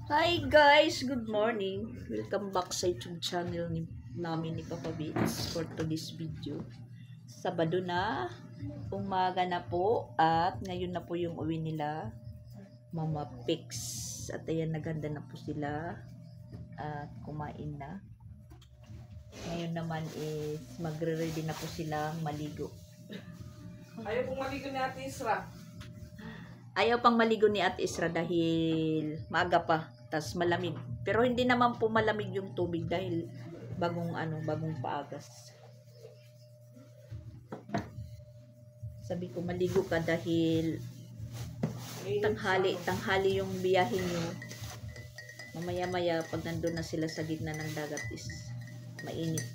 Hi guys, good morning. Welcome back sa YouTube channel namin ni Papa Beats for today's video. Sabado na, umaga na po at ngayon na po yung uwi nila, Mama Pix. At ayan, naganda na po sila at kumain na. Ngayon naman is magre-ready na po silang maligo. Ayaw pong maligo ni Ate Isra. Ayaw pang maligo ni Ate Isra dahil maaga pa. Tas malamig. Pero hindi naman po malamig yung tubig dahil bagong paagas. Sabi ko maligo ka dahil tanghali yung biyahe nyo. Mamaya-maya pag nandun na sila sa gitna ng dagat is mainit.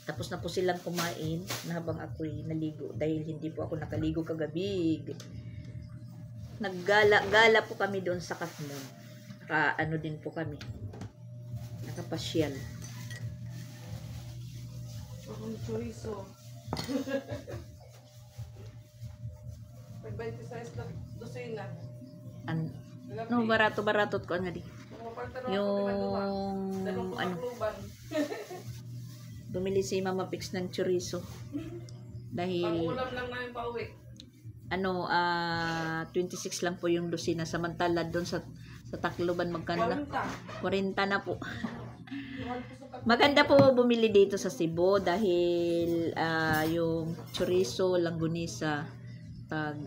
Tapos na po silang kumain na habang ako'y naligo dahil hindi po ako nakaligo kagabi. Naggala-gala po kami doon sa Katmon. Ano din po kami. Nakapasyal. Ang chorizo. Pag 26 na dosena. No, barato ko nga di. Yung bumili si Mama Pix ng chorizo. Dahil pang-ulam lang namin pauwi. 26 lang po yung dosina. Samantala doon sa Tacloban magkano na? 40 na po. Maganda po bumili dito sa Cebu dahil yung chorizo, langgonisa, tag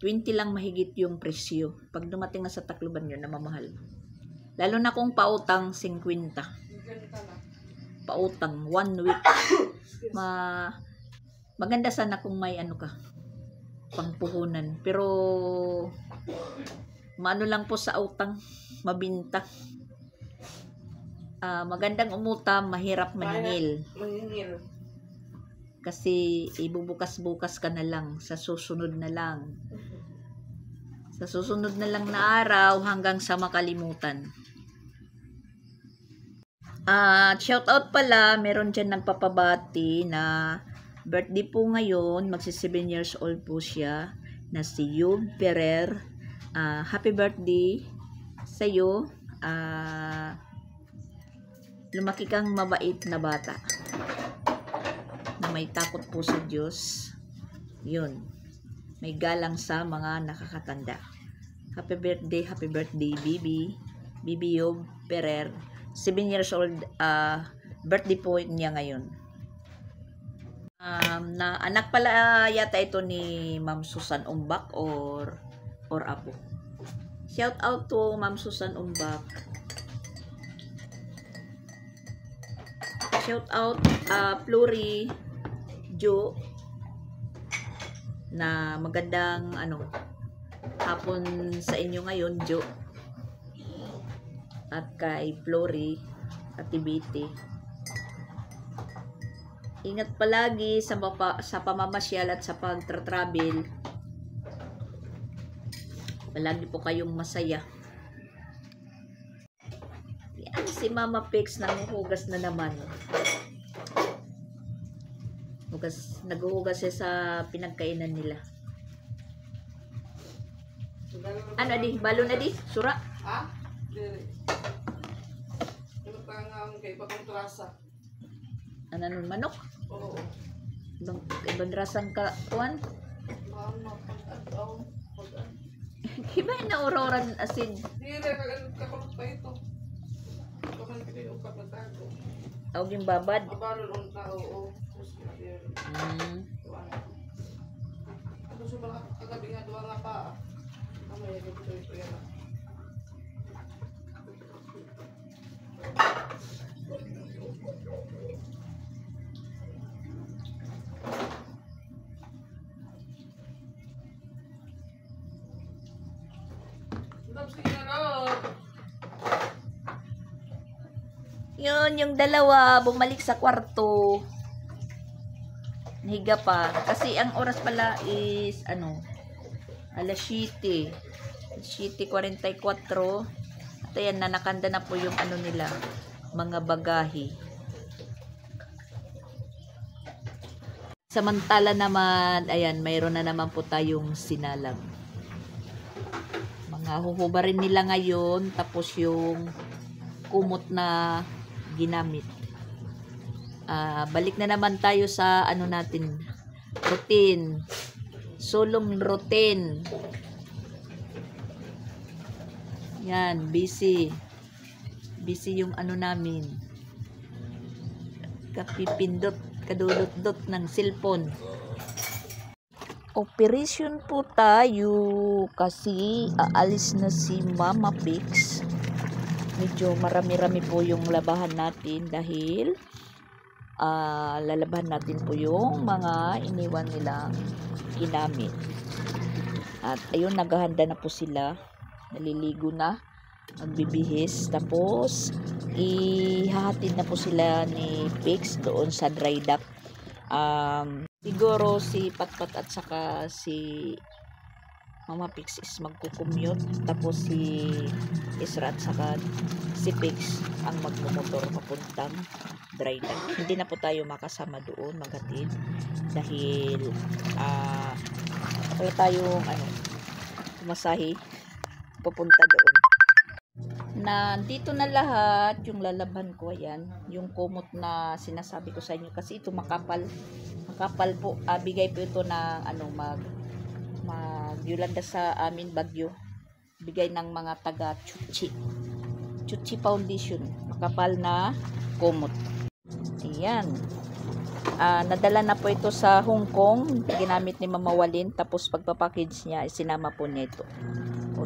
20 lang mahigit yung presyo. Pag dumating na sa Tacloban yun, namamahal. Lalo na kung pautang 50. Pautang 1 week. Maganda sana kung may pangpuhunan. Pero maano lang po sa utang, mabinta. Magandang umutang, mahirap maningil. Kasi ibubukas-bukas ka na lang sa susunod na lang. Sa susunod na lang na araw hanggang sa makalimutan. Shout out pala, meron dyan nagpapabati na birthday po ngayon, magsi 7 years old po siya, na si Yub Ferrer. Happy birthday sa iyo. Lumaki kang mabait na bata na may takot po sa Diyos. Yun, may galang sa mga nakakatanda. Happy birthday Bibi Yub Ferrer. 7 years old, birthday po niya ngayon. Na anak pala yata ito ni Ma'am Susan Umbak or Apo. Shout out to Ma'am Susan Umbak. Shout out Flori Jo na magandang hapon sa inyo ngayon, Jo. At kay Flori at Tibiti. Ingat palagi sa pamamasyal at sa pagtra-travel. Palagi po kayong masaya. Yan, si Mama Pix nanghuhugas na naman. Naghuhugas siya sa pinagkainan nila. Balo na di? Sura? Ha? Kay Babang Trasa. Ano nun, manok? Oo. Ibang rasang ka, kuwan? Pag-agaw. Iba yung nauroran asin. Hindi, kakulot pa ito. Bakal ka yung kapatago. Tawag yung babad. Abalon on tao, oo. Ano sobrang kagabi nga duwa nga pa. Mamaya ito yan. Yun, yung dalawa bumalik sa kwarto. Nahiga pa. Kasi ang oras pala is alas 7. 7:44. At ayan, nanakanda na po yung nila, mga bagahe. Samantala naman, ayan, mayroon na naman po tayong sinalang. Mga huhubarin nila ngayon, tapos yung kumot na ginamit. Balik na naman tayo sa ano natin, routine. Sulong routine. Yan, busy. Busy yung ano namin. Kapipindot, kadulot-dot ng cellphone. Operation po tayo kasi aalis na si Mama Pix. Medyo marami-rami po yung labahan natin dahil lalabahan natin po yung mga iniwan nilang ginamit. At ayun, naghahanda na po sila. Naliligo na, magbibihis, tapos ihahatid na po sila ni Pix doon sa dry dock. Siguro si Patpat at saka si Mama Pix is magkukumute, tapos si Isra at saka si Pix ang magmumotor papuntang dry dock. Hindi na po tayo makasama doon maghatid dahil wala tayong masahe papunta doon. Nandito na lahat yung lalaban ko. Ayan, yung kumot na sinasabi ko sa inyo kasi ito makapal po. Bigay po ito ng Yolanda sa amin Bagyo. Bigay ng mga taga Chuchi Foundation. Makapal na kumot. Ayan. Nadala na po ito sa Hong Kong. Ginamit ni Mama Walin. Tapos pagpapackage niya, sinama po niya ito.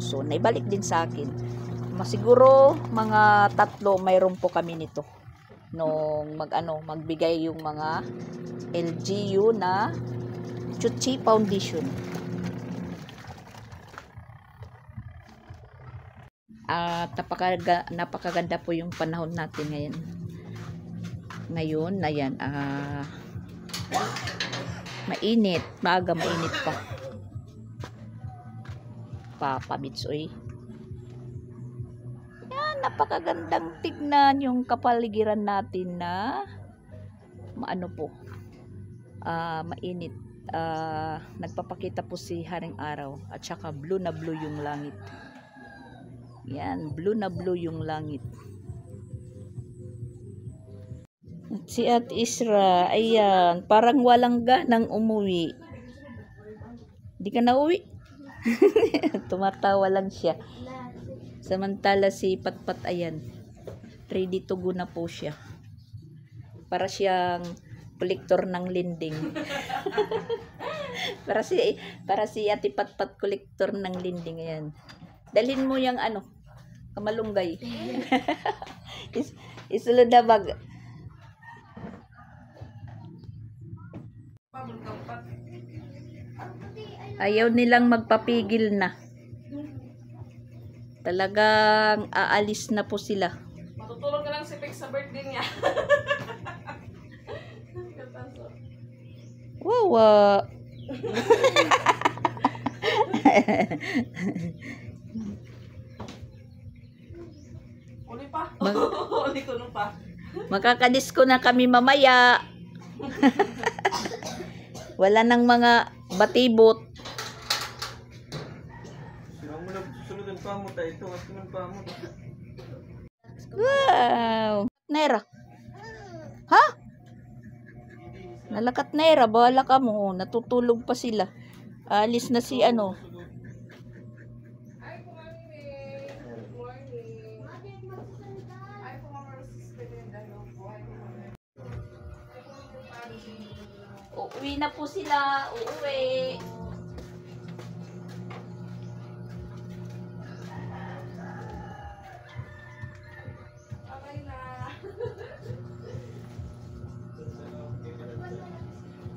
So, naibalik din sa akin. Siguro mga 3 mayroon po kami nito. Nung magbigay yung mga LGU na Chuchi Foundation. Napakaganda po yung panahon natin ngayon. Ngayon, ayan, mainit. Maaga mainit pa. Papabitsoy. Yan, napakagandang tignan yung kapaligiran natin na mainit. Nagpapakita po si Haring Araw at saka blue na blue yung langit. Yan, blue na blue yung langit. At si At Isra, ayan, parang walang ganang umuwi. Di ka na uwi? Tumatawa lang siya. Samantala si Patpat, ayan, ready to go na po siya. Para siyang kolektor ng linding. para si Ate Patpat kolektor ng linding. Ayan. Dalhin mo yung kamalunggay. Isulod na bag. Ayaw nilang magpapigil na. Talagang aalis na po sila. Matutulog ka lang si Pix sa birthday niya. Wow. Uli pa. Uli ko nung pa. Makakadisko na kami mamaya. Wala nang mga batibot. Wow. Nera. Ha? Nalakat Nera. Bahala ka mo. Natutulog pa sila. Alis na si Uuwi na po sila. Uuwi. Okay na.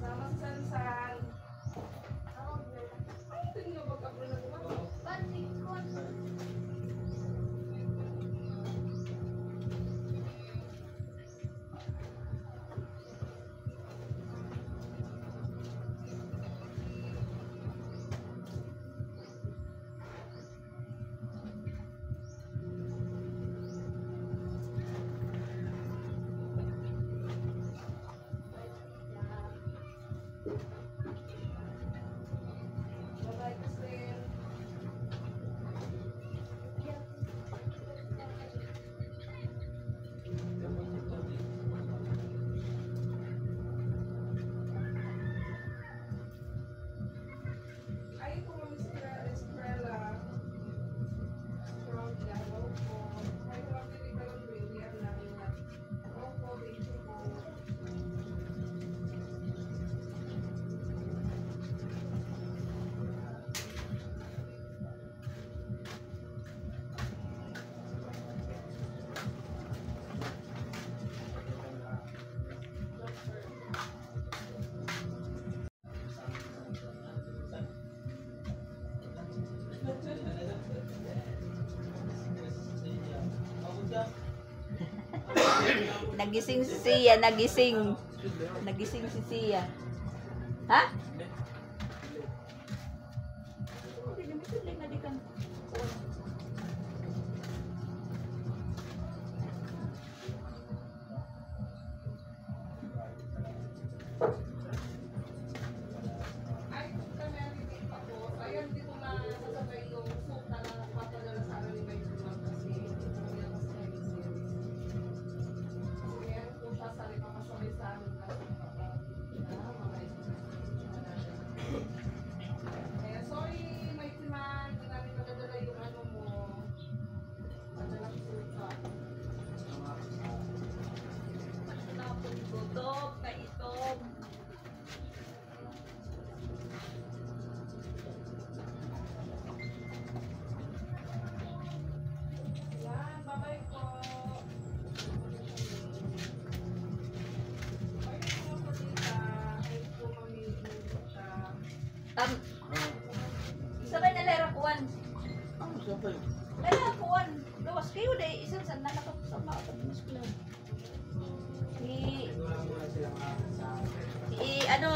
Sama sa Sansan. Ay, tingin nga pagkapro na naman. Nagising si Sia, nagising. Nagising si Sia. Ha? Sabay na lera kuwan. Sabay. Lera kuwan. Gawas kayo dahil isang sana nakapasama ako ng eskwela.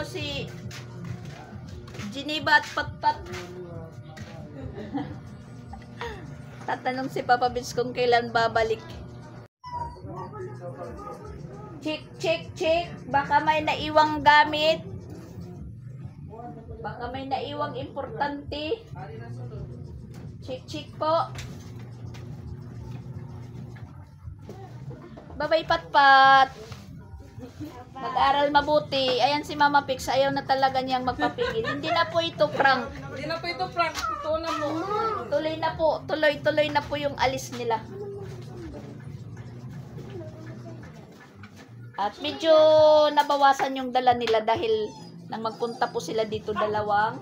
Si Geneva at Patpat. Tatanong si Papa Bits kung kailan babalik. Check. Baka may naiwang gamit. Baka may naiwang importante. Check po. Bye-bye, Patpat. Mag-aral mabuti. Ayan si Mama Pix. Ayaw na talaga niyang magpapigil. Hindi na po ito prank. Hindi na po ito prank. Totoo na mo. Tuloy na po. Tuloy na po yung alis nila. At medyo nabawasan yung dala nila dahil nang magpunta po sila dito dalawang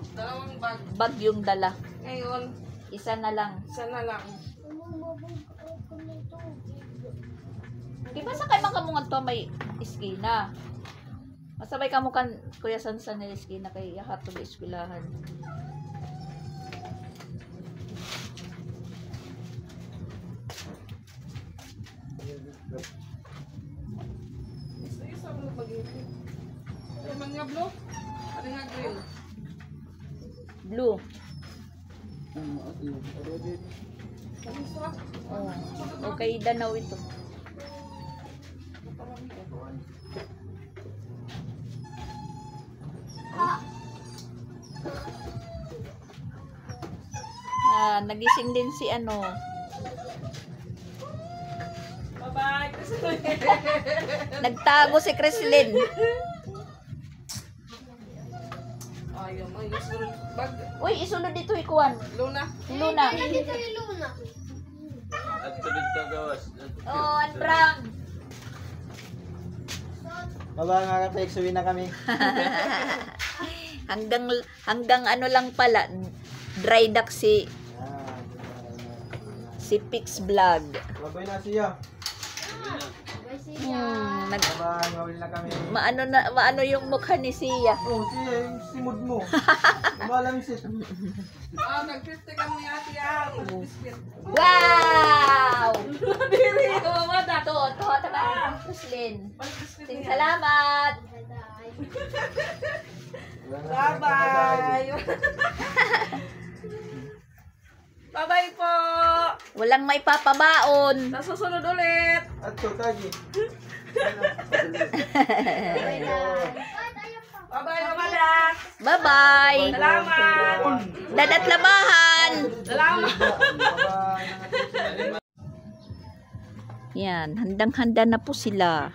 bag yung dala. Ngayon, Isa na lang. sana lang. Di ba sa kay mga kamungan to may iskina? Masabay ka mo kan Kuya Sansan na iskina kay yahatog eskwelahan. Isa mo mag-ibig. Ano man nga blue? Ano nga green? Blue. Ano sa? Oh. Okay, danaw ito. Nagising din si ano. Bye-bye. Nagtago si Creslyn. Ayaw mo. Yung bag. Uy, isunod dito ikuan. Luna. Luna. Dito yung Luna. At tulad to gawas. Oh, Andrang. Baba nga ka-text, uwi na kami. hanggang ano lang pala, dry duck si Pix Vlog. Babay na siya. Bye, siya. Baba, uwi na kami. Maano yung mukha ni Sia. Oh, siya, yung simod mo. Malang sit. Nag-50 ka mo yati yan. Biscuit. Wow! Diri. Mada. Ito ba? Creslyn. Salamat! Bye-bye. Bye-bye po. Walang may papabaon. Sa susunod ulit. At to, Kaji. Bye, Dad. Bye-bye, Mama Dax. Bye-bye! Salamat. Dadat labahan! Salamat. Baba, Yan, handang-handa na po sila.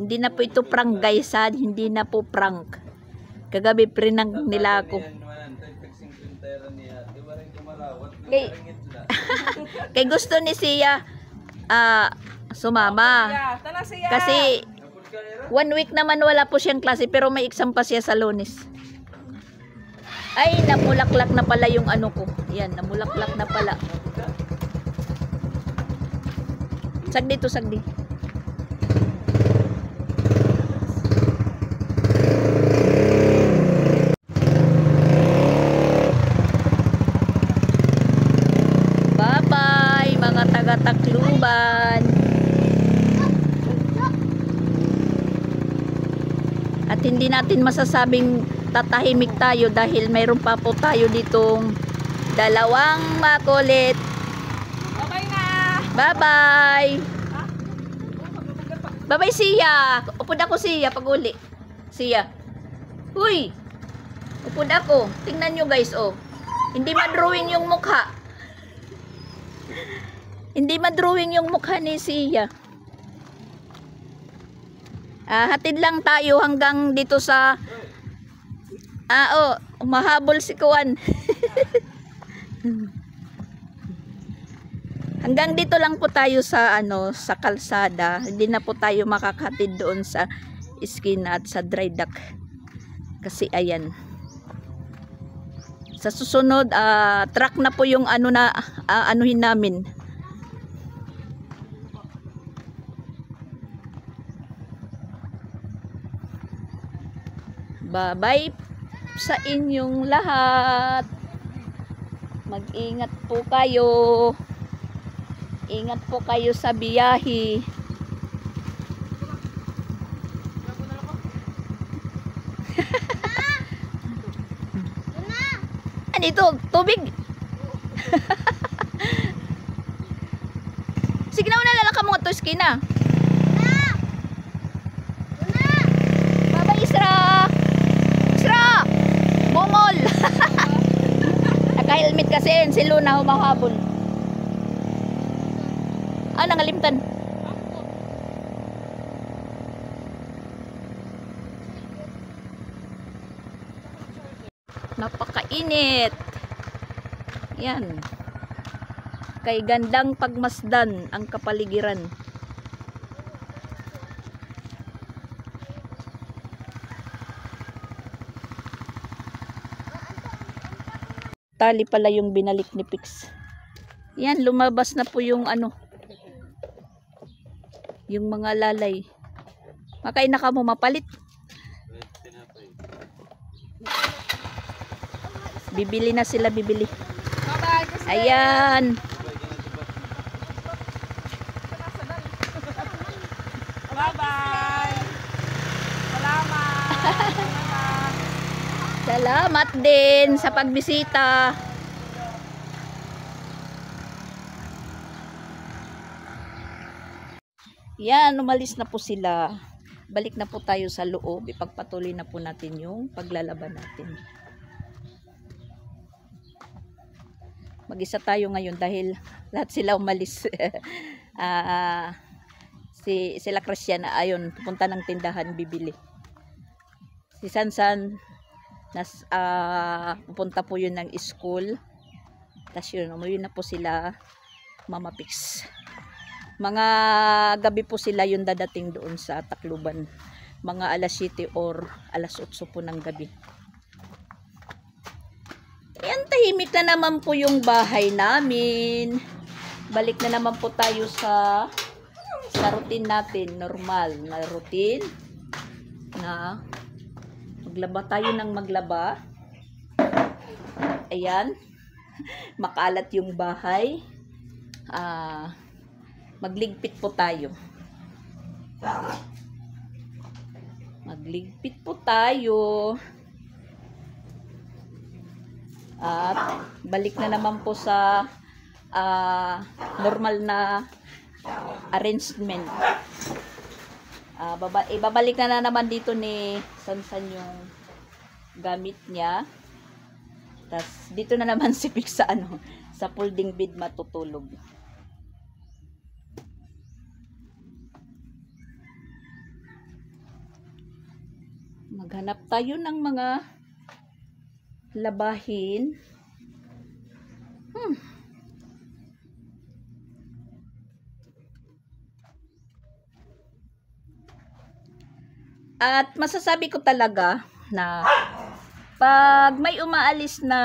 Hindi na po ito prank guys ha, hindi na po prank. Kagabi prinang nila ako. Kay gusto ni Sia sumama. Tala siya. Kasi 1 week naman wala po siyang klase pero may exam pa siya sa Lunes. Ay, namulaklak na pala yung ano ko. Yan, namulaklak na pala. Sagdi to, sagdi. Bye-bye, mga taga-Tacloban. hindi natin masasabing tatahimik tayo dahil mayroon pa po tayo ditong dalawang makulit. Okay na. Bye-bye! Bye-bye, Sia! Upod ako, Sia, pag uli. Sia. Uy! Upod ako. Tingnan nyo, guys, oh. Hindi madrawing yung mukha. Hindi madrawing yung mukha ni Sia. Hatid lang tayo hanggang dito sa umahabol si Kuwan. Hanggang dito lang po tayo sa sa kalsada. Hindi na po tayo makakatid doon sa iskina at sa dry dock. Kasi ayan. Sa susunod truck na po yung anuhin namin. Bye-bye sa inyong lahat. Mag-ingat po kayo. Ingat po kayo sa biyahe. Ano ito? Tubig? Sige na, lalaka mo nga to, skina. Bye-bye, Isra. Isra! Bungol! Naka-helmet kasi yun. Si Luna humahabol. Nangalimtan. Napakainit. Yan. Kay gandang pagmasdan ang kapaligiran. Tali pala yung binalik ni Pix. Yan, lumabas na po yung yung mga lalay. Makain na ka mo mapalit. Bibili na sila, bibili. Ayan. Bye-bye. Salamat. Salamat din sa pagbisita. Yan, umalis na po sila. Balik na po tayo sa loob. Ipagpatuloy na po natin yung paglalaban natin. Mag-isa tayo ngayon dahil lahat sila umalis. Sila Christian ayun, pupunta ng tindahan bibili. Si Sansan pupunta po yun ng school. Tapos yun, umuwi na po sila Mama Pix. Mga gabi po sila yung dadating doon sa Tacloban. Mga alas 7 or alas 8 po ng gabi. Ayan, tahimik na naman po yung bahay namin. Balik na naman po tayo sa routine natin. Normal na routine. Na maglaba tayo ng maglaba. Ayan. Makalat yung bahay. Magligpit po tayo. Magligpit po tayo. At balik na naman po sa normal na arrangement. Ibabalik na naman dito ni Sansan yung gamit niya. Tas dito na naman si Pix sa sa folding bed matutulog. Maghanap tayo ng mga labahin. At masasabi ko talaga na pag may umaalis na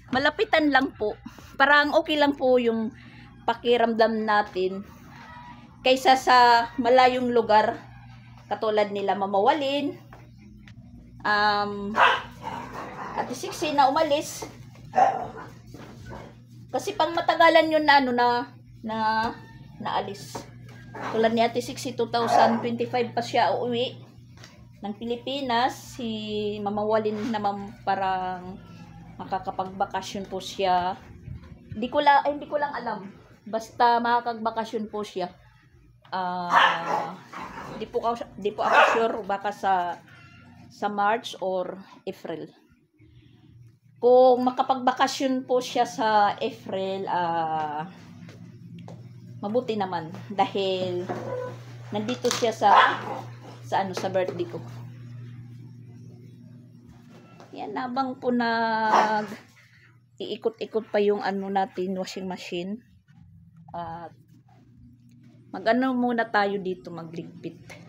malapitan lang po, parang okay lang po yung pakiramdam natin kaysa sa malayong lugar katulad nila Mamawalin, Ate Siksi na umalis. Kasi pang matagalan yun na naalis. Tulad ni Ate Siksi 2025 pa siya uuwi. ng Pilipinas. Si Mama Walin naman parang makakapagbakasyon po siya. Hindi ko lang alam. Basta makakagbakasyon po siya. Di po ako sure, baka sa March or April. Kung makapagbakasyon po siya sa April, mabuti naman dahil nandito siya sa birthday ko. Yan, habang po iikot-ikot pa yung natin, washing machine. At muna tayo dito, magligpit.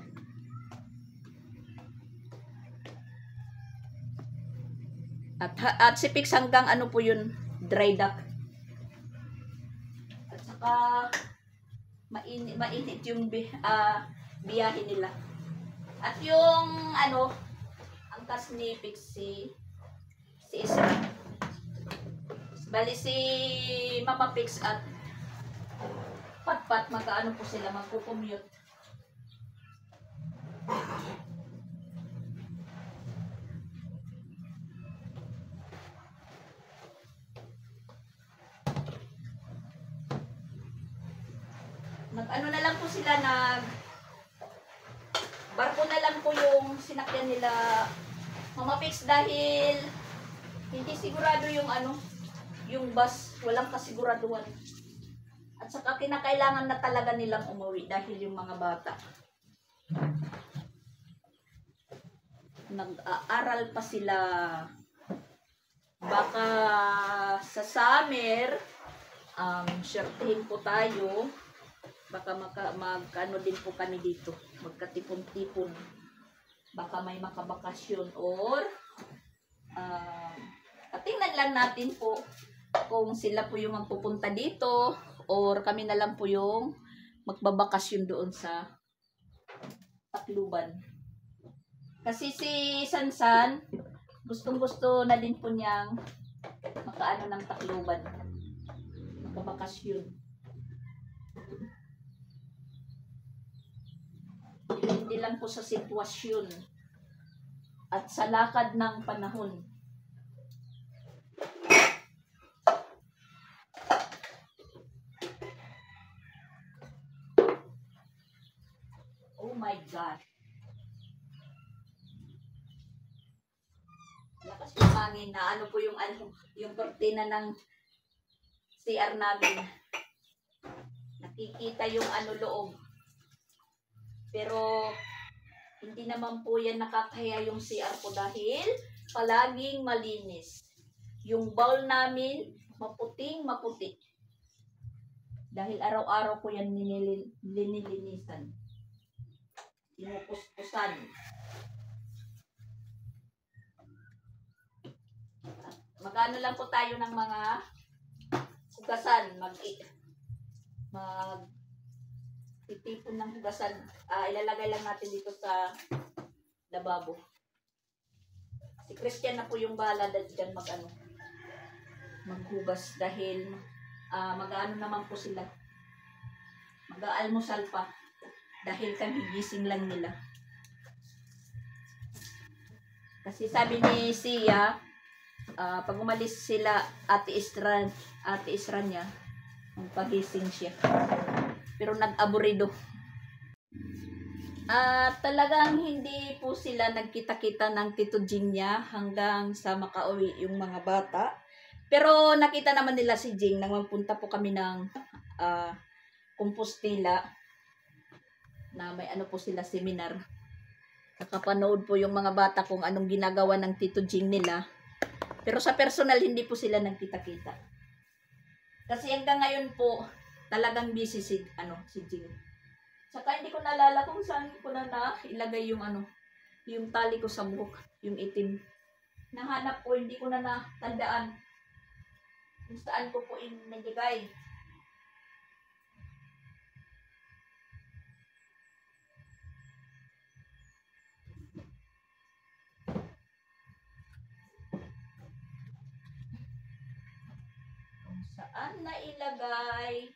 At si Pix hanggang po yun, dry dock. At saka mainit yung biyahe nila. At yung angkas ni Pix si Isra. Bali si Mama Pix at Patpat po sila, magko-commute. Na lang po sila, barko na lang po yung sinakyan nila Mama Pix dahil hindi sigurado yung bus, walang kasiguraduhan. At saka kinakailangan na talaga nilang umuwi dahil yung mga bata nag-aaral pa sila. Baka sa summer swertihin po tayo, baka din po kami dito, magkatipon-tipon, baka may makabakasyon or tingnan lang natin po kung sila po yung magpupunta dito or kami na lang po yung magbabakasyon doon sa Tacloban. Kasi si Sansan, gustong-gusto na din po niyang ng Tacloban, magbabakasyon. Hindi lang po sa sitwasyon at sa lakad ng panahon. Oh my God. Lakas yung hangin na po yung kortina ng CR namin. Nakikita yung loob. Pero hindi naman po yan nakakahiya yung CR ko dahil palaging malinis. Yung bowl namin maputing-maputi. Dahil araw-araw ko yan linilinisan. Pinupuspusan. Magano lang po tayo ng mga hugasan. Titipon ng hugasan. Ilalagay lang natin dito sa lababo. Si Christian na po yung bahala dyan maghugas dahil mag-ano naman po sila. Mag-aalmusal pa dahil kami gising lang nila. Kasi sabi ni Sia, pag umalis sila Ate Isra niya, magpagising siya. Pero nag-aburido. Talagang hindi po sila nagkita-kita ng Tito Jing niya hanggang sa makauwi yung mga bata. Pero nakita naman nila si Jing nang magpunta po kami ng Compostela na may po sila seminar. Nakapanood po yung mga bata kung anong ginagawa ng Tito Jing nila. Pero sa personal hindi po sila nagkita-kita. Kasi hanggang ngayon po talagang busy si Jing. Saka hindi ko naalala kung saan ko na ilagay yung tali ko sa buhok, yung itim. Nahanap ko, hindi ko na natandaan kung saan ko po inilagay. Kung saan na ilagay.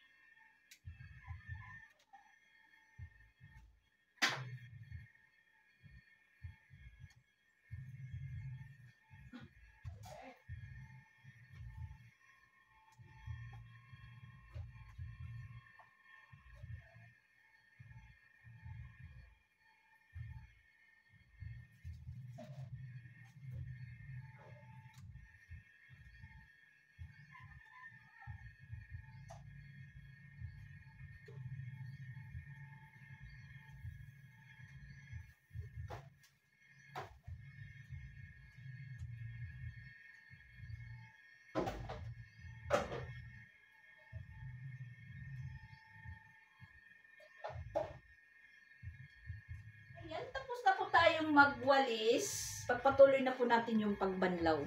tayong magwalis, pagpatuloy na po natin yung pagbanlaw.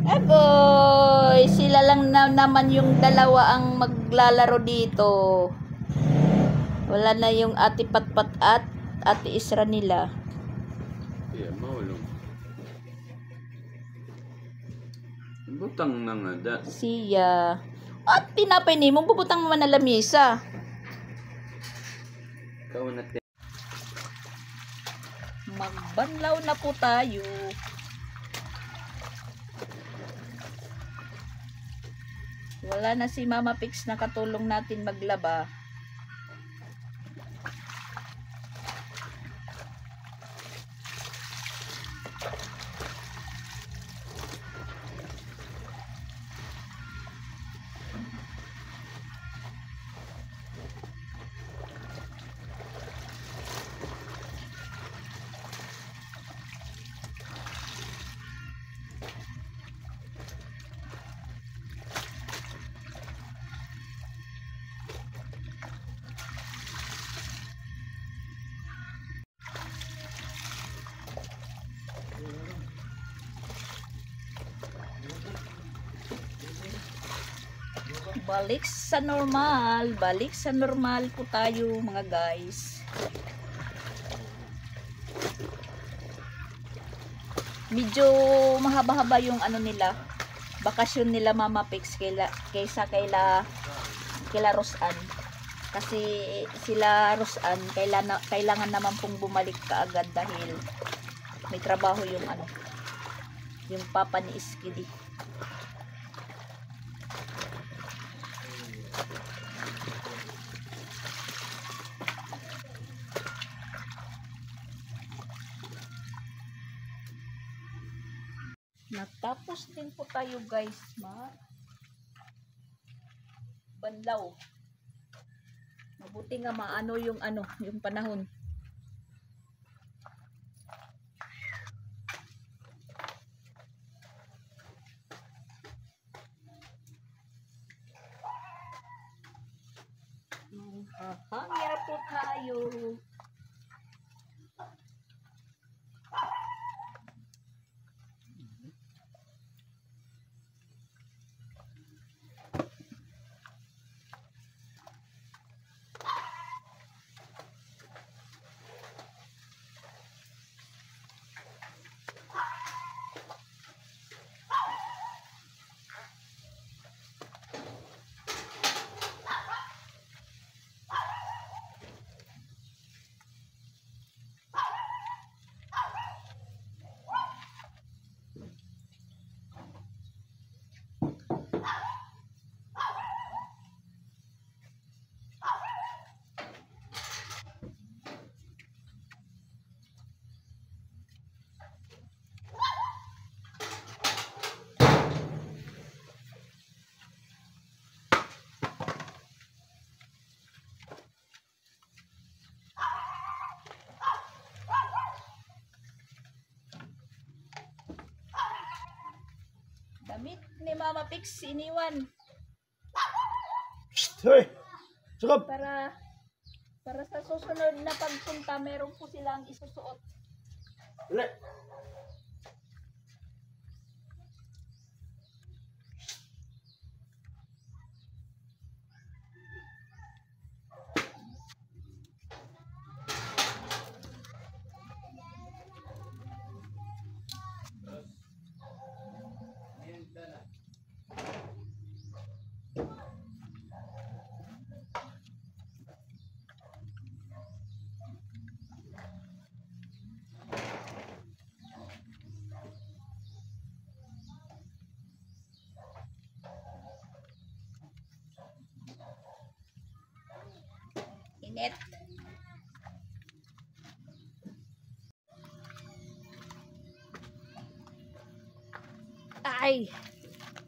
Boy, sila lang naman yung dalawa ang maglalaro dito. Wala na yung ate Patpat at ate Isra nila. Iya, maulong. Butang na nga da. Siya. At pinapay ni mo, bubutang mo na lamisa. Ikaw natin. Magbanlaw na po tayo. Wala na si Mama Pix na katulong natin maglaba. Balik sa normal po tayo mga guys. Medyo mahaba-haba yung ano nila, bakasyon nila Mama Pix kaysa kaila Rosan. Kasi sila Rosan kailangan naman pong bumalik kaagad dahil may trabaho yung papa ni Iskidi. Natapos din po tayo guys, banlaw. Mabuti nga maano yung panahon. Hangya po tayo. Damit ni Mama Pix iniwan. Hoy! Sugab! Para sa susunod na pagpunta, meron po silang isusuot. Ulit! Init. Ay,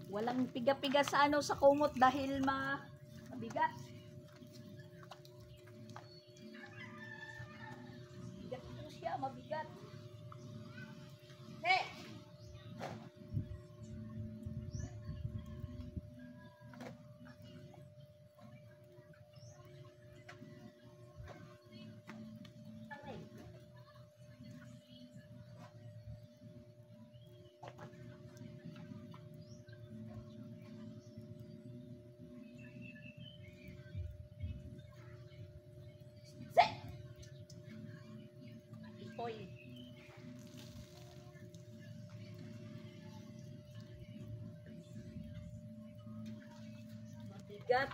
walang piga-piga sa sa kumot dahil mabigat. Bigat po siya, mabigat. Ne!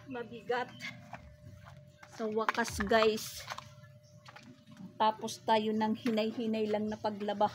mabigat. Sa wakas guys, tapos tayo ng hinay-hinay lang na paglaba.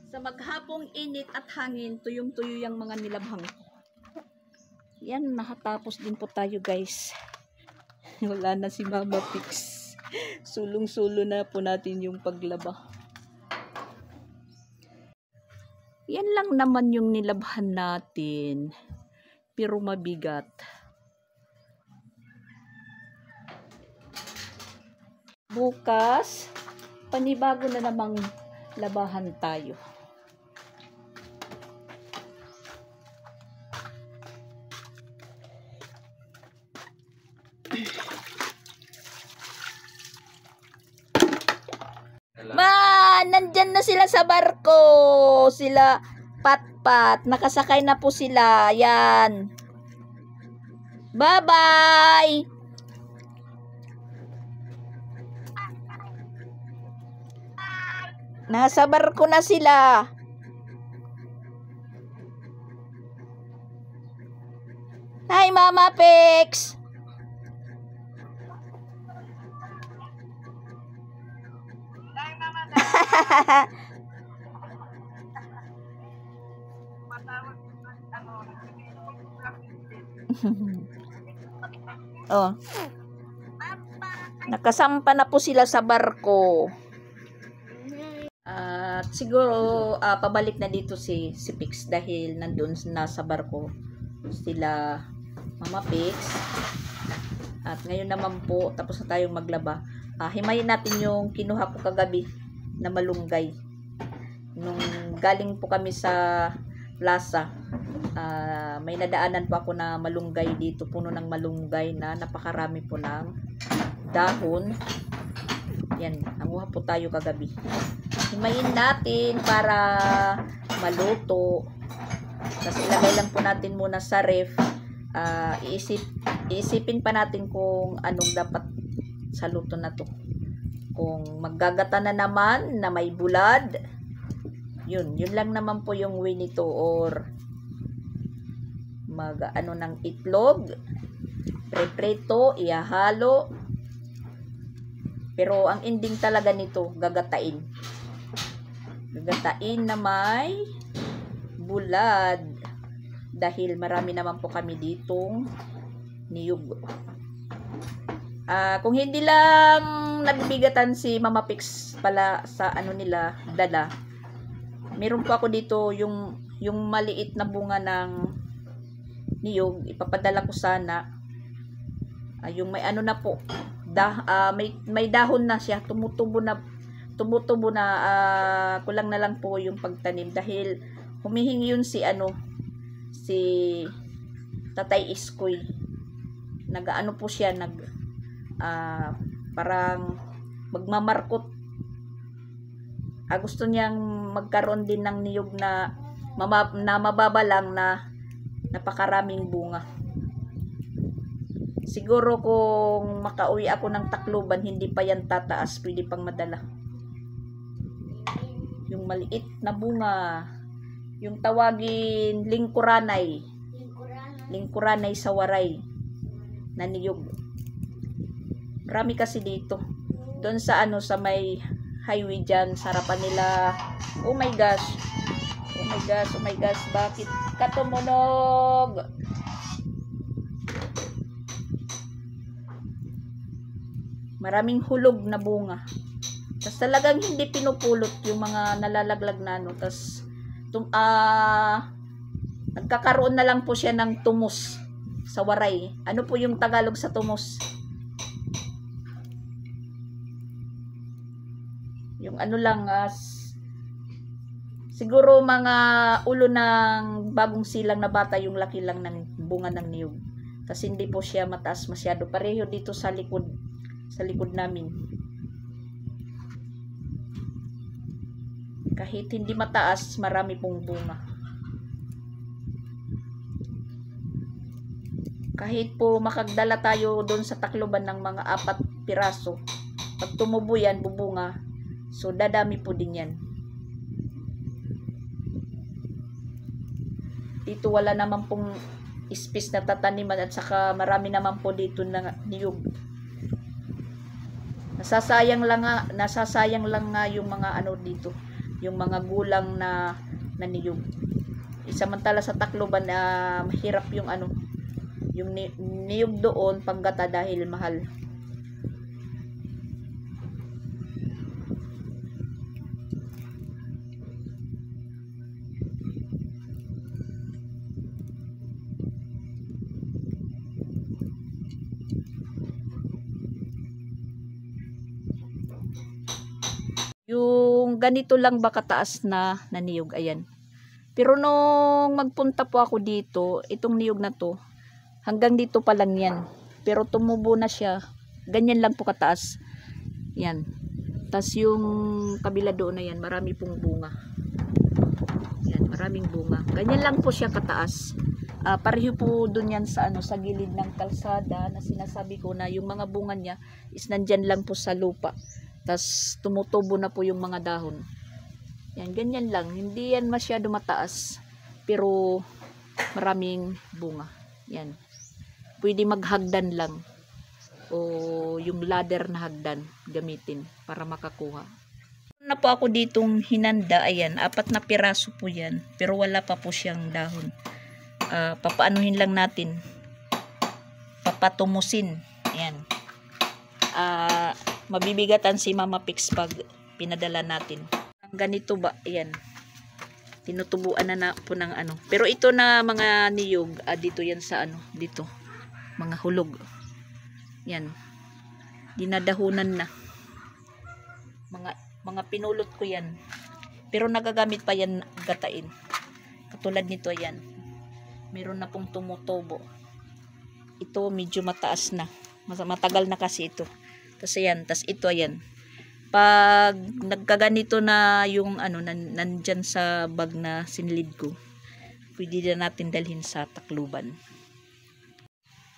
Sa maghapong init at hangin, tuyong-tuyo yung mga nilabhang ko. Yan, nakatapos din po tayo guys. Wala na si Mama Pix. Sulong-sulo na po natin yung paglaba. Yan lang naman yung nilabhan natin. Pero mabigat. Bukas, panibago na namang labahan tayo. Nandyan na sila sa barko. Sila Patpat. Nakasakay na po sila. Yan. Bye-bye. Nasa barko na sila. Hi, Mama Pix. Oh. Nakasampa na po sila sa barko. At siguro pabalik na dito si Pix dahil nandun na sa barko sila Mama Pix. At ngayon naman po tapos na tayong maglaba. Himayin natin yung kinuha ko kagabi na malunggay. Nung galing po kami sa plaza, may nadaanan po ako na malunggay dito, puno ng malunggay na napakarami po ng dahon. Yan, nanguha po tayo kagabi. Himayin natin para maluto. Tapos ilagay lang po natin muna sa ref. Iisipin pa natin kung anong dapat sa luto na to. Kung maggagata na naman na may bulad, yun lang naman po yung way nito, or mag-ano ng itlog, preprito, ihahalo. Pero ang ending talaga nito, gagatain. Gagatain na may bulad. Dahil marami naman po kami ditong niyog. Kung hindi lang nagbibigatan si Mama Pix pala sa ano nila, dala. Meron po ako dito yung maliit na bunga ng niyog, ipapadala ko sana. Yung may ano na po, may dahon na siya, tumutubo na, kulang na lang po yung pagtanim dahil humihingi yun si Tatay Iskoy. Nag-ano po siya, parang magmamarkot. Gusto niyang magkaroon din ng niyog na mababa lang na napakaraming bunga. Siguro kung makauwi ako ng Tacloban, hindi pa yan tataas, pwede pang madala. Yung maliit na bunga, yung tawagin lingkuranay. lingkuranay sa waray na niyog. Marami kasi dito. Doon sa ano, sa may highway dyan, sa harapan nila. Oh my gosh. Oh my gosh, oh my gosh. Bakit ka tumunog? Maraming hulog na bunga. Tapos talagang hindi pinupulot yung mga nalalaglag na ano. Tapos nagkakaroon na lang po siya ng tumus sa waray. Ano po yung Tagalog sa tumus? Yung ano lang, siguro mga ulo ng bagong silang na bata, yung laki lang ng bunga ng niyog. Kasi hindi po siya mataas masyado. Pareho dito sa likod namin. Kahit hindi mataas, marami pong bunga. Kahit po makagdala tayo doon sa Tacloban ng mga 4 piraso, pag tumubo yan, bubunga, so dadami po din yan. Dito wala naman pong space na tataniman at saka marami naman po dito na niyog. Nasasayang lang nga yung mga ano dito, yung mga gulang na niyog. Samantala sa Tacloban mahirap yung ano, yung niyog doon panggata dahil mahal. Yung ganito lang ba kataas na niyog, ayan. Pero nung magpunta po ako dito, itong niyog na to, hanggang dito pa lang yan. Pero tumubo na siya, ganyan lang po kataas. Yan. Tas yung kabila doon na yan, marami pong bunga. Yan, maraming bunga. Ganyan lang po siya kataas. Pareho po doon yan sa ano, sa gilid ng kalsada na sinasabi ko na yung mga bunga niya is nandyan lang po sa lupa. Tas tumutubo na po yung mga dahon. Yan, ganyan lang. Hindi yan masyado mataas. Pero maraming bunga. Yan. Pwede maghagdan lang. O yung ladder na hagdan gamitin para makakuha. Na po ako ditong hinanda. Ayan, 4 na piraso po yan. Pero wala pa po siyang dahon. Papaanuhin lang natin. Papatumusin. Ayan. Mabibigatan si Mama Pix pag pinadala natin. Ganito ba? Ayan. Tinutubuan na po ng ano. Pero ito na mga niyog, dito yan sa ano, dito. Mga hulog. Yan. Dinadahunan na. Mga pinulot ko yan. Pero nagagamit pa yan gatain. Katulad nito yan. Meron na pong tumutubo. Ito medyo mataas na. Matagal na kasi ito. Tapos ayan, tas ito ayan. Pag nagkaganito na yung ano, nandyan sa bag na sinilid ko, pwede na natin dalhin sa Tacloban.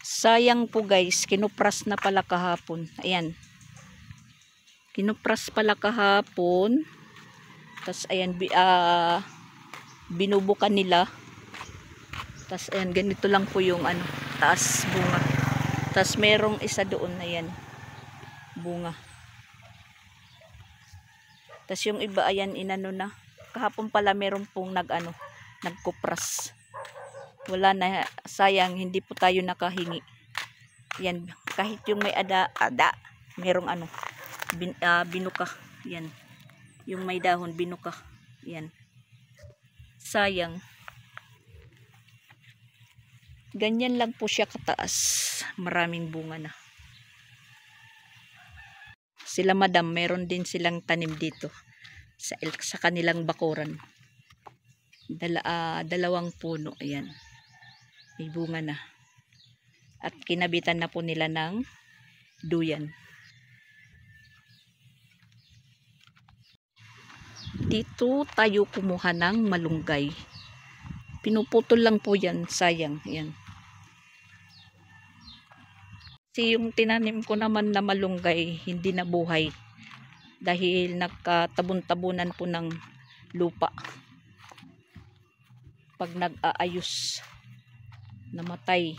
Sayang po guys, kinupras na pala kahapon. Ayan. Kinupras pala kahapon. Tapos ayan, binubukan nila. Tapos ayan, ganito lang po yung ano, taas bunga. Tapos merong isa doon na yan. Bunga. Tapos yung iba ayan inano na. Kahapon pala meron pong nagkupras. Wala na, sayang hindi po tayo nakahingi. Yan, kahit yung may ada merong binuka. Yan. Yung may dahon binuka. Yan. Sayang. Ganyan lang po siya kataas. Maraming bunga na. Sila madam, meron din silang tanim dito sa kanilang bakuran. Dalawang puno, ayan. May bunga na. At kinabitan na po nila ng duyan. Dito tayo kumuha ng malunggay. Pinuputol lang po yan, sayang, ayan. Kasi yung tinanim ko naman na malunggay, hindi nabuhay. Dahil nagkatabon-tabunan po ng lupa. Pag nag-aayos. namatay.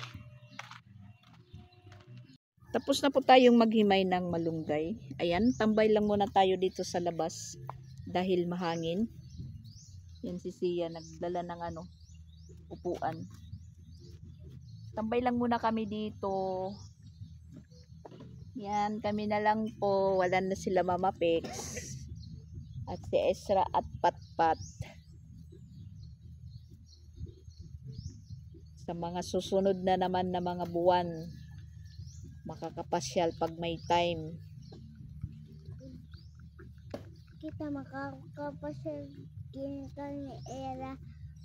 Tapos na po tayong maghimay ng malunggay. Ayan, tambay lang muna tayo dito sa labas dahil mahangin. Yan si Sia, nagdala ng upuan. Tambay lang muna kami dito. Yan, kami na lang po. Wala na sila Mama Pex. At si Ezra at Patpat. Sa mga susunod na naman na mga buwan, makakapasyal pag may time. Kita makakapasyal kinita ni Era.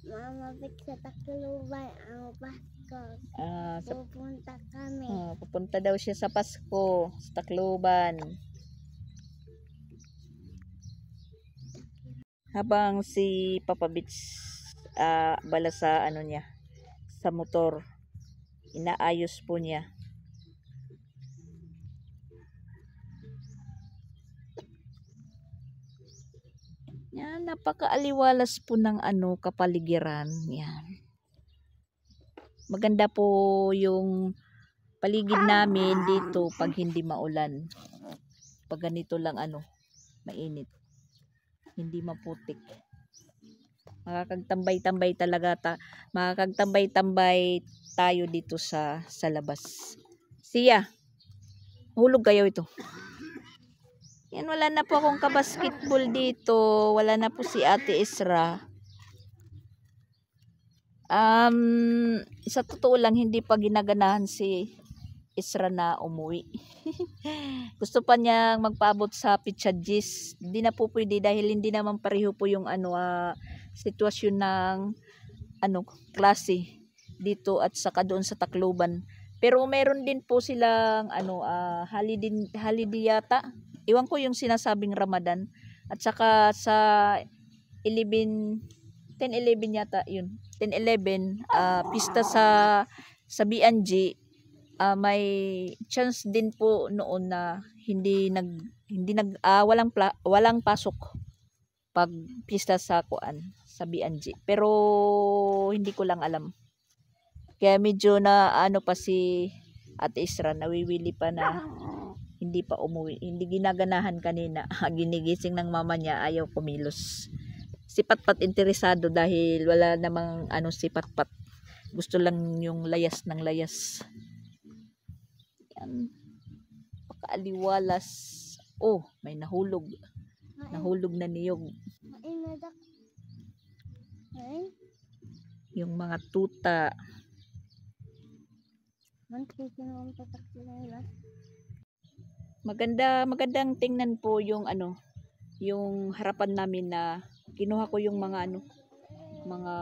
Mamapik sa Tacloban ang Pasko. Pupunta kami. Pupunta daw siya sa Pasko, sa Tacloban. Habang si Papa Bits bala sa niya, sa motor, inaayos po niya. Yan, napakaaliwalas po ng kapaligiran. Yan. Maganda po yung paligid namin dito pag hindi maulan. Pag ganito lang mainit. Hindi maputik. Makakagtambay-tambay talaga makakagtambay-tambay tayo dito sa labas. Sia, hulog kayo ito. Yan, wala na po akong kabasketball dito. Wala na po si Ate Ezra. Sa totoo lang, hindi pa ginaganahan si Ezra na umuwi. Gusto pa niyang magpaabot sa Pichadjis. Hindi na po pwede dahil hindi naman pareho po yung sitwasyon ng klase dito at saka doon sa Tacloban. Pero meron din po silang holiday yata. Iwan ko yung sinasabing Ramadan. At saka sa 10-11 yata yun. 10-11 pista sa BNG. May chance din po noon na walang pasok pag pista sa sa BNG. Pero hindi ko lang alam. Kaya medyo na pa si Ate Ezra, nawiwili pa na hindi pa umuwi. Hindi ginaganahan kanina. Ginigising ng mama niya, ayaw kumilos. Si Patpat interesado dahil wala namang si Patpat. Gusto lang yung layas ng layas. Yan. Pakaaliwalas. Oh, may nahulog. Nahulog na niyog. Yung mga tuta. Magandang tingnan po yung yung harapan namin na kinuha ko yung mga mga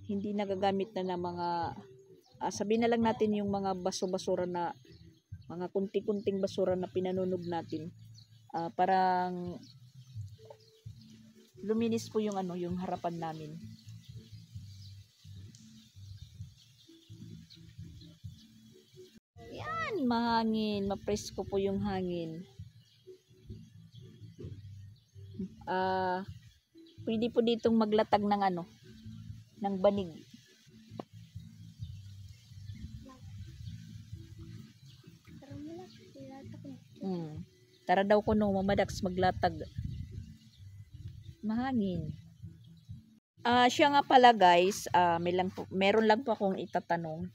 hindi nagagamit na mga sabihin na lang natin yung mga basura na mga kunti-kunting basura na pinanunog natin. Parang luminis po yung yung harapan namin. Yan, mahangin, mapresko po yung hangin. Pwede po ditong maglatag ng ng banig. Tara daw ko mamadax maglatag. Mahangin. Siya nga pala guys, meron lang po akong itatanong.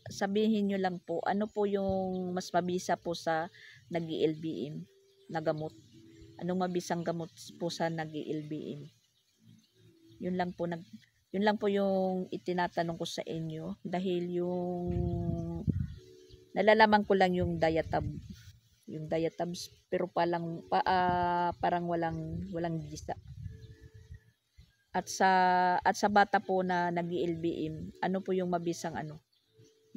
Sabihin nyo lang po, ano po yung mas mabisa po sa nag-LBM na gamot? Anong mabisang gamot po sa nag-LBM? Yun lang po yung itinatanong ko sa inyo dahil yung nalalaman ko lang yung diatabs pero parang walang gisa. At sa bata po na nag-LBM, ano po yung mabisang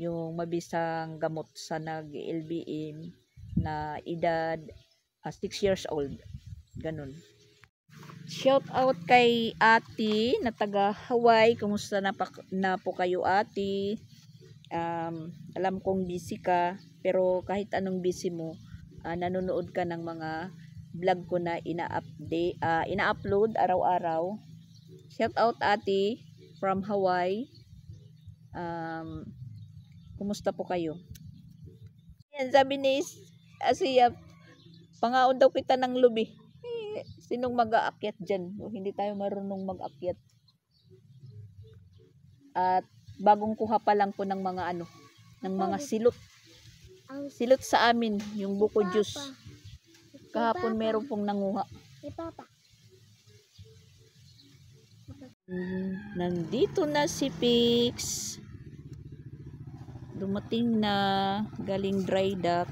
yung mabisang gamot sa nag-LBM na edad 6 years old. Ganun. Shout out kay Ate na taga Hawaii. Kumusta na po kayo, Ate? Alam kong busy ka, pero kahit anong busy mo, nanonood ka ng mga vlog ko na ina-upload araw-araw. Shout out, Ate from Hawaii. Kumusta po kayo? Yan, sabi ni Asiya, pangaon daw kita ng lubi. Sinong mag-aakyat dyan? Hindi tayo marunong mag-akyat. At bagong kuha pa lang po ng mga ng mga silot. Silot sa amin, yung buko juice. Kahapon meron pong nanguha. Papa. Nandito na si Pix. Dumating na galing dry dock.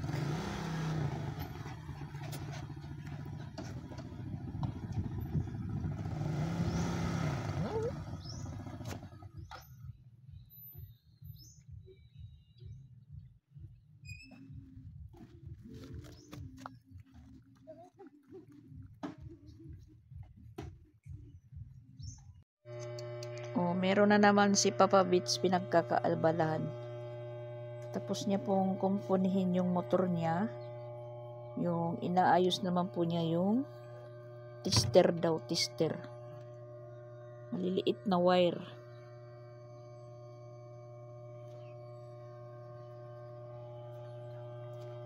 Oh, meron na naman si Papa Beats pinagkakaalbalahan. Tapos niya pong kumpunihin yung motor niya. Yung inaayos naman po niya yung tester daw, tester. Maliliit na wire.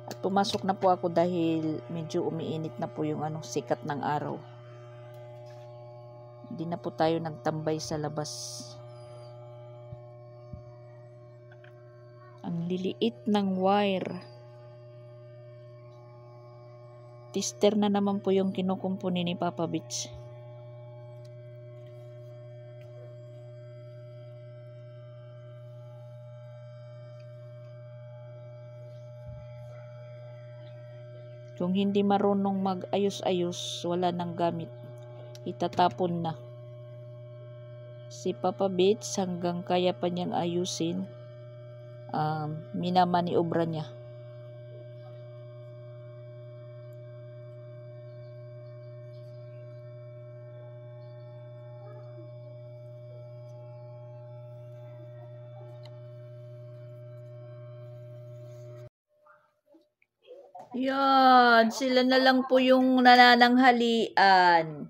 At pumasok na po ako dahil medyo umiinit na po yung sikat ng araw. Hindi na po tayo nagtambay sa labas. Ang liliit ng wire. Tester na naman po yung kinukumpuni ni Papa Beach. Kung hindi marunong mag-ayos-ayos, wala nang gamit. Itatapon na. Si Papa Beach hanggang kaya pa niyang ayusin, minamaniobra niya. Yan, sila na lang po yung nanananghalian.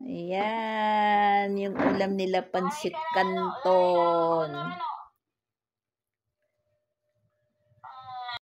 Ayan, yung ulam nila pansit canton.